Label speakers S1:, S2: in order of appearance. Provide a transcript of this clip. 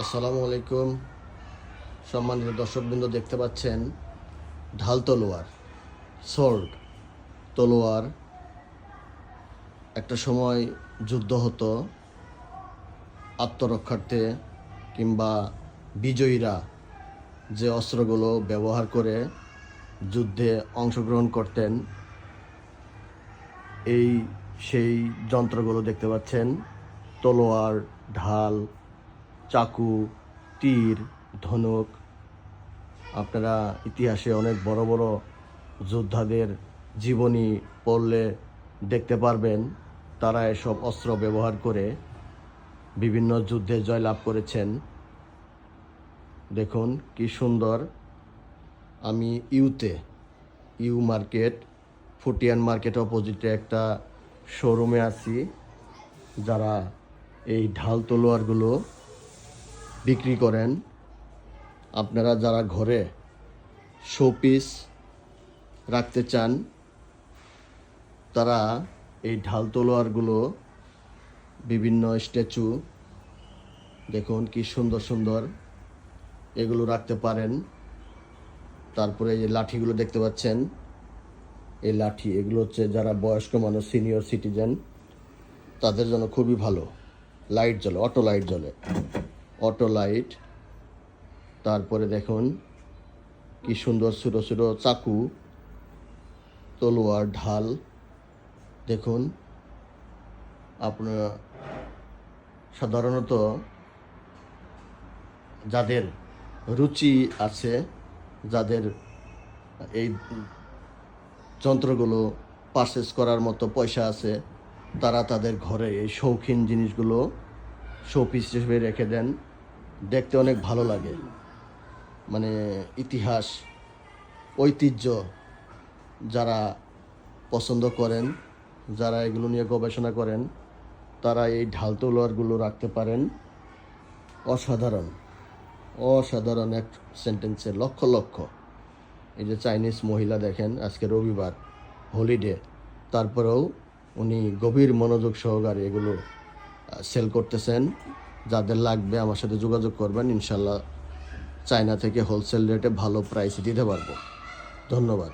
S1: আসসালামু আলাইকুম। সম্মানিত দর্শকবৃন্দ, দেখতে পাচ্ছেন ঢাল তলোয়ার, সোর্ড তলোয়ার। একটা সময় যুদ্ধ হতো, আত্মরক্ষার্থে কিংবা বিজয়ীরা যে অস্ত্রগুলো ব্যবহার করে যুদ্ধে অংশগ্রহণ করতেন, সেই যন্ত্রগুলো দেখতে পাচ্ছেন। তলোয়ার, ঢাল, চাকু, তীর, ধনুক। আপনারা ইতিহাসে অনেক বড় বড় যোদ্ধাদের জীবনী পড়লে দেখতে পারবেন, তারা এসব অস্ত্র ব্যবহার করে বিভিন্ন যুদ্ধে জয়লাভ করেছেন। দেখুন কি সুন্দর। আমি ইউ মার্কেট, ফুটিয়ান মার্কেট অপোজিটে একটা শোরুমে আছি, যারা এই ঢাল তলোয়ারগুলো বিক্রি করেন। আপনারা যারা ঘরে শোপিস রাখতে চান, তারা এই ঢাল তলোয়ারগুলো, বিভিন্ন স্ট্যাচু, দেখুন কি সুন্দর সুন্দর, এগুলো রাখতে পারেন। তারপরে এই লাঠিগুলো দেখতে পাচ্ছেন, এই লাঠি, এগুলো হচ্ছে যারা বয়স্ক মানুষ, সিনিয়র সিটিজেন, তাদের জন্য খুবই ভালো। লাইট জ্বলে, অটো লাইট। তারপরে দেখুন কি সুন্দর ছোটো ছোটো চাকু, তলোয়ার, ঢাল। দেখুন, আপনার সাধারণত যাদের রুচি আছে, যাদের এই যন্ত্রগুলো পারচেস করার মতো পয়সা আছে, তারা তাদের ঘরে এই শৌখিন জিনিসগুলো শোপিস হিসেবে রেখে দেন। দেখতে অনেক ভালো লাগে। মানে ইতিহাস, ঐতিহ্য যারা পছন্দ করেন, যারা এগুলো নিয়ে গবেষণা করেন, তারা এই ঢাল তলোয়ারগুলো রাখতে পারেন। অসাধারণ এক সেন্টেন্সে লক্ষ লক্ষ। এই যে চাইনিজ মহিলা দেখেন, আজকে রবিবার, হলিডে, তারপরেও উনি গভীর মনোযোগ সহকারে এগুলো সেল করতেছেন। যাদের লাগবে আমার সাথে যোগাযোগ করবেন, ইনশাল্লাহ চায়না থেকে হোলসেল রেটে ভালো প্রাইসে দিতে পারবো। ধন্যবাদ।